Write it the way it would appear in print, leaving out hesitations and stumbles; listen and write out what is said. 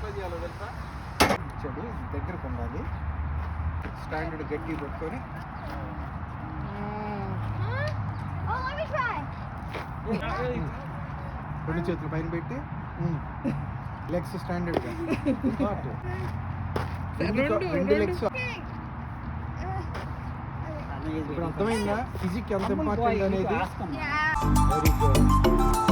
ఇచ్చాడు దగ్గరకు ఉండాలి స్టాండర్డ్ గట్టి పెట్టుకొని రెండు చేతులు పైన పెట్టి లెగ్స్ స్టాండర్డ్ గా రెండు లెగ్స్. ఇప్పుడు అర్థమైందా ఫిజిక్ ఎంత ఇంపార్టెంట్ అనేది. Very good.